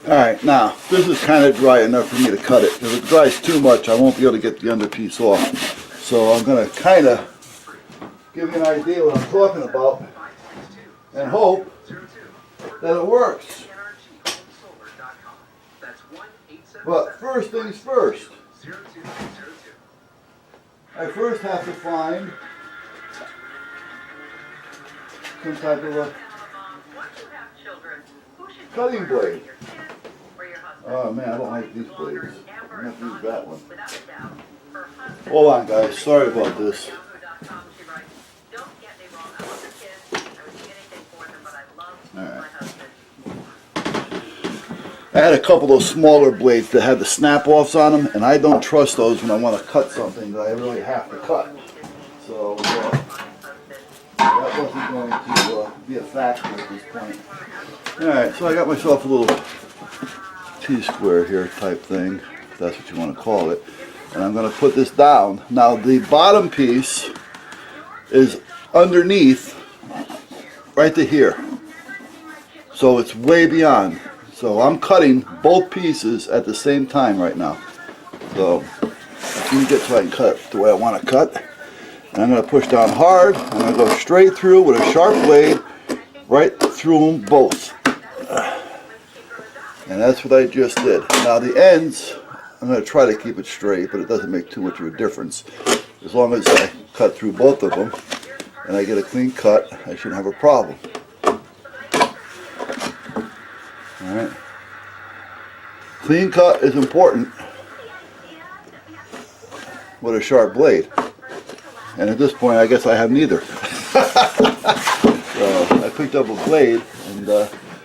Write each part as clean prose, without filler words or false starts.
Alright, now, this is kind of dry enough for me to cut it. If it dries too much, I won't be able to get the underpiece off. So I'm going to kind of give you an idea what I'm talking about and hope that it works. But first things first, I first have to find some type of a cutting blade. Oh man, I don't like these blades. I'm going to use that one. Hold on guys, sorry about this. Alright. I had a couple of those smaller blades that had the snap-offs on them, and I don't trust those when I want to cut something that I really have to cut. So that wasn't going to be a factor at this point. Alright, so I got myself a little T-square here type thing, if that's what you want to call it. And I'm going to put this down. Now the bottom piece is underneath right to here. So it's way beyond. So I'm cutting both pieces at the same time right now. So let me get so I can cut the way I want to cut. And I'm going to push down hard. I'm going to go straight through with a sharp blade right through them both. And that's what I just did. Now the ends, I'm going to try to keep it straight, but it doesn't make too much of a difference. As long as I cut through both of them and I get a clean cut, I shouldn't have a problem. Alright. Clean cut is important with a sharp blade. And at this point, I guess I have neither. So I picked up a blade, and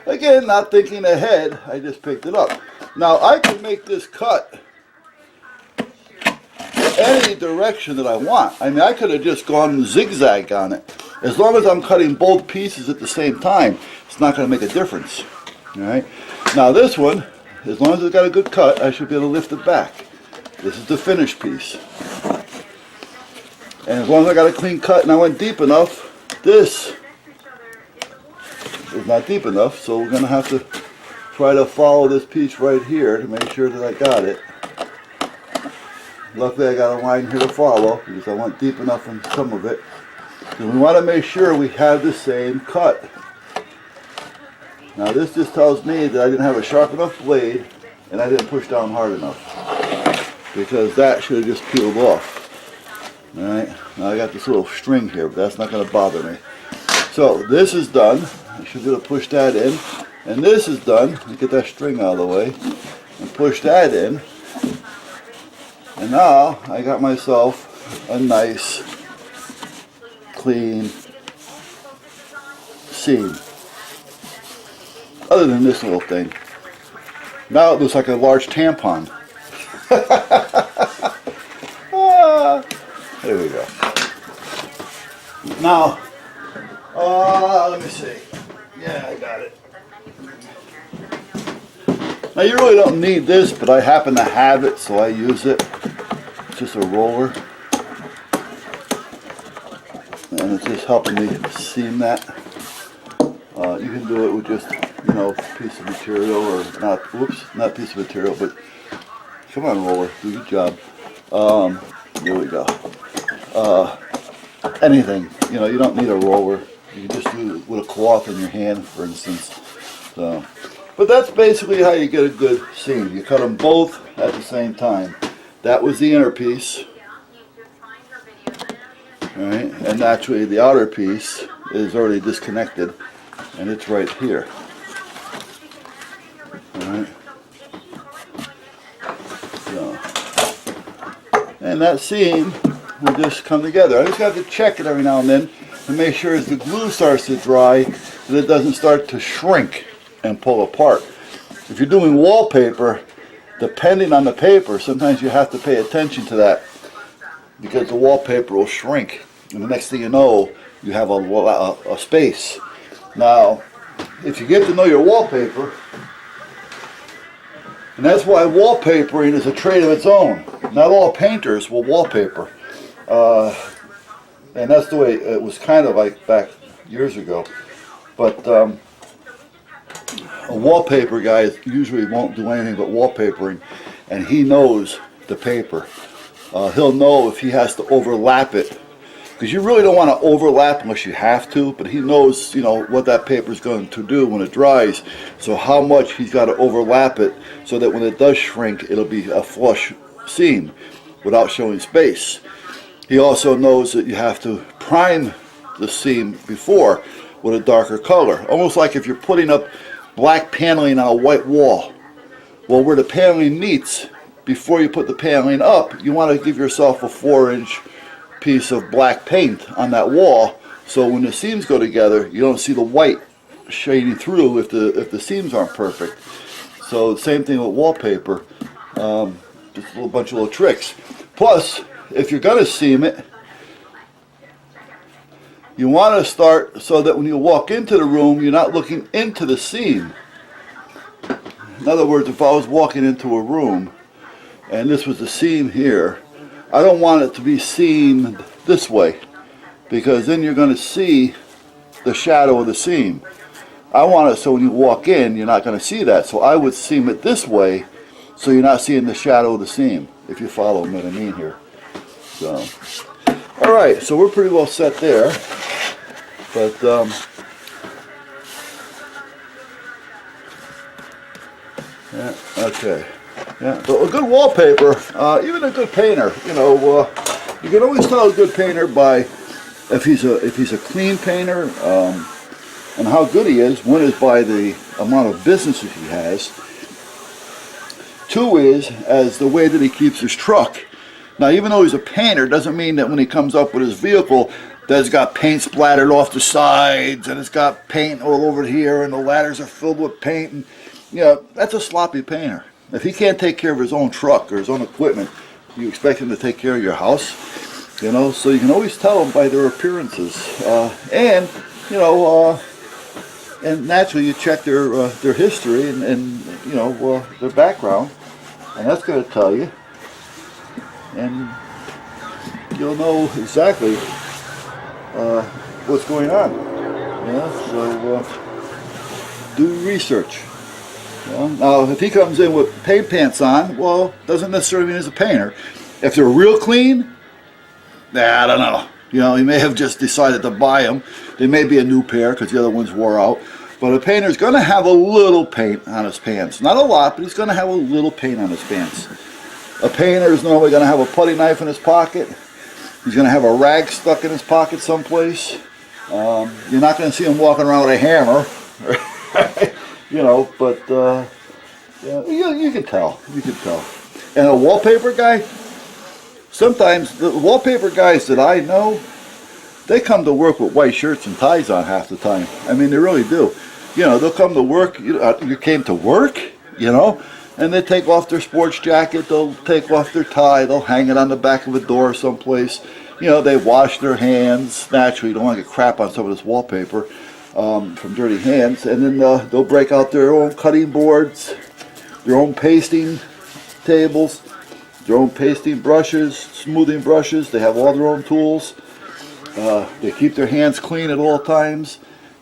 again, not thinking ahead, I just picked it up. Now, I can make this cut any direction that I want. I mean, I could have just gone zigzag on it. As long as I'm cutting both pieces at the same time, it's not going to make a difference. Alright, now this one, as long as it's got a good cut, I should be able to lift it back. This is the finished piece. And as long as I got a clean cut and I went deep enough, this is not deep enough, so we're going to have to try to follow this piece right here to make sure that I got it. Luckily I got a line here to follow because I went deep enough in some of it. So we want to make sure we have the same cut. Now this just tells me that I didn't have a sharp enough blade and I didn't push down hard enough, because that should have just peeled off. Alright, now I got this little string here, but that's not going to bother me. So this is done. I should be able to push that in. And this is done. Let me get that string out of the way and push that in. And now I got myself a nice clean seam. Other than this little thing. Now it looks like a large tampon. There we go. Now, let me see. Yeah, I got it. Now you really don't need this, but I happen to have it, so I use it. It's just a roller. And it's just helping me seam that. You can do it with just, you know, piece of material, or not, whoops, not piece of material, but come on, roller, do your job. There we go. Anything, you know, you don't need a roller. You can just do it with a cloth in your hand, for instance. So, but that's basically how you get a good seam. You cut them both at the same time. That was the inner piece. Alright, and naturally the outer piece is already disconnected, and it's right here. Alright. So, and that seam will just come together. I just have to check it every now and then to make sure as the glue starts to dry that it doesn't start to shrink and pull apart. If you're doing wallpaper, depending on the paper, sometimes you have to pay attention to that, because the wallpaper will shrink, and the next thing you know, you have a space. Now, if you get to know your wallpaper, and that's why wallpapering is a trade of its own. Not all painters will wallpaper. And that's the way it was kind of like back years ago. But A wallpaper guy usually won't do anything but wallpapering, and he knows the paper. He'll know if he has to overlap it, because you really don't want to overlap unless you have to, but he knows, you know, what that paper is going to do when it dries, so how much he's got to overlap it so that when it does shrink, it'll be a flush seam without showing space. He also knows that you have to prime the seam before with a darker color, almost like if you're putting up black paneling on a white wall. Well, where the paneling meets, before you put the paneling up, you want to give yourself a 4-inch piece of black paint on that wall, so when the seams go together, you don't see the white shading through if the seams aren't perfect. So the same thing with wallpaper, just a bunch of little tricks. Plus, if you're going to seam it, you want to start so that when you walk into the room, you're not looking into the seam. In other words, if I was walking into a room and this was the seam here, I don't want it to be seen this way, because then you're going to see the shadow of the seam. I want it so when you walk in, you're not going to see that. So I would seam it this way so you're not seeing the shadow of the seam, if you follow what I mean here. So, all right, so we're pretty well set there. But yeah, okay. Yeah, but a good wallpaper, even a good painter, you know, you can always tell a good painter by if he's a clean painter, and how good he is. One is by the amount of businesses he has. Two is as the way that he keeps his truck. Now, even though he's a painter, doesn't mean that when he comes up with his vehicle, that it's got paint splattered off the sides, and it's got paint all over here, and the ladders are filled with paint, and you know, that's a sloppy painter. If he can't take care of his own truck or his own equipment, you expect him to take care of your house, you know. So you can always tell them by their appearances, and you know, and naturally you check their history and you know, their background, and that's going to tell you, and you'll know exactly what's going on. Yeah, so do research. Well, now, if he comes in with paint pants on, well, doesn't necessarily mean he's a painter. If they're real clean, I don't know. You know, he may have just decided to buy them. They may be a new pair because the other ones wore out. But a painter's going to have a little paint on his pants. Not a lot, but he's going to have a little paint on his pants. A painter is normally going to have a putty knife in his pocket. He's going to have a rag stuck in his pocket someplace. You're not going to see him walking around with a hammer. You know, but yeah, you can tell. You can tell. And a wallpaper guy, sometimes the wallpaper guys that I know, they come to work with white shirts and ties on half the time. I mean, they really do. You know, they'll come to work. You came to work, you know, and they take off their sports jacket. They'll take off their tie. They'll hang it on the back of a door someplace. You know, they wash their hands. Naturally, you don't want to get crap on some of this wallpaper. From dirty hands, and then they'll break out their own cutting boards, their own pasting tables, their own pasting brushes, smoothing brushes. They have all their own tools. They keep their hands clean at all times,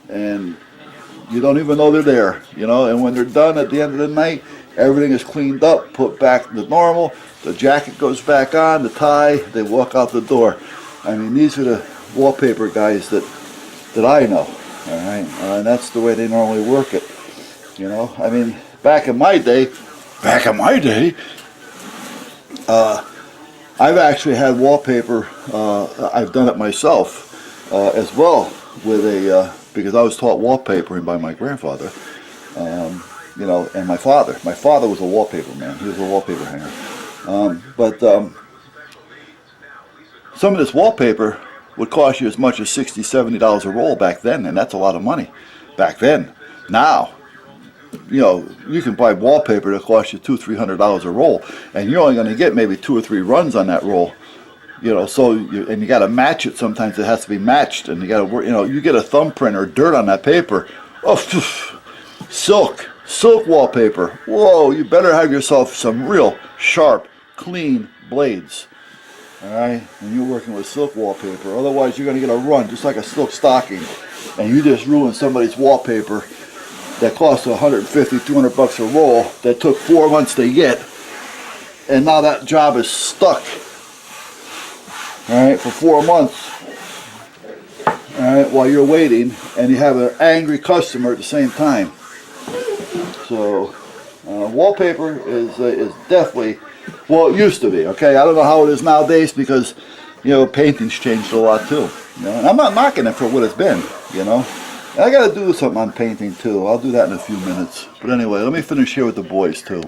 and you don't even know they're there, you know. And when they're done at the end of the night, everything is cleaned up, put back to normal. The jacket goes back on, the tie. They walk out the door. I mean, these are the wallpaper guys that I know. All right, and that's the way they normally work it. You know, I mean, back in my day, I've actually had wallpaper. I've done it myself as well with a because I was taught wallpapering by my grandfather. You know, and my father. My father was a wallpaper man. He was a wallpaper hanger. But some of this wallpaper would cost you as much as $60, $70 a roll back then, and that's a lot of money back then. Now, you know, you can buy wallpaper that costs you $200, $300 a roll, and you're only going to get maybe 2 or 3 runs on that roll. You know, so and you got to match it. Sometimes it has to be matched, and you got to work. You know, you get a thumbprint or dirt on that paper. Oh, silk wallpaper. Whoa, you better have yourself some real sharp, clean blades. Alright, when you're working with silk wallpaper, otherwise you're going to get a run just like a silk stocking, and you just ruin somebody's wallpaper that cost 150, 200 bucks a roll, that took 4 months to get, and now that job is stuck, all right, for 4 months, all right, while you're waiting, and you have an angry customer at the same time. So wallpaper is definitely, well, it used to be, okay? I don't know how it is nowadays because, you know, painting's changed a lot too. You know? And I'm not knocking it for what it's been, you know? And I got to do something on painting too. I'll do that in a few minutes. But anyway, let me finish here with the boys too.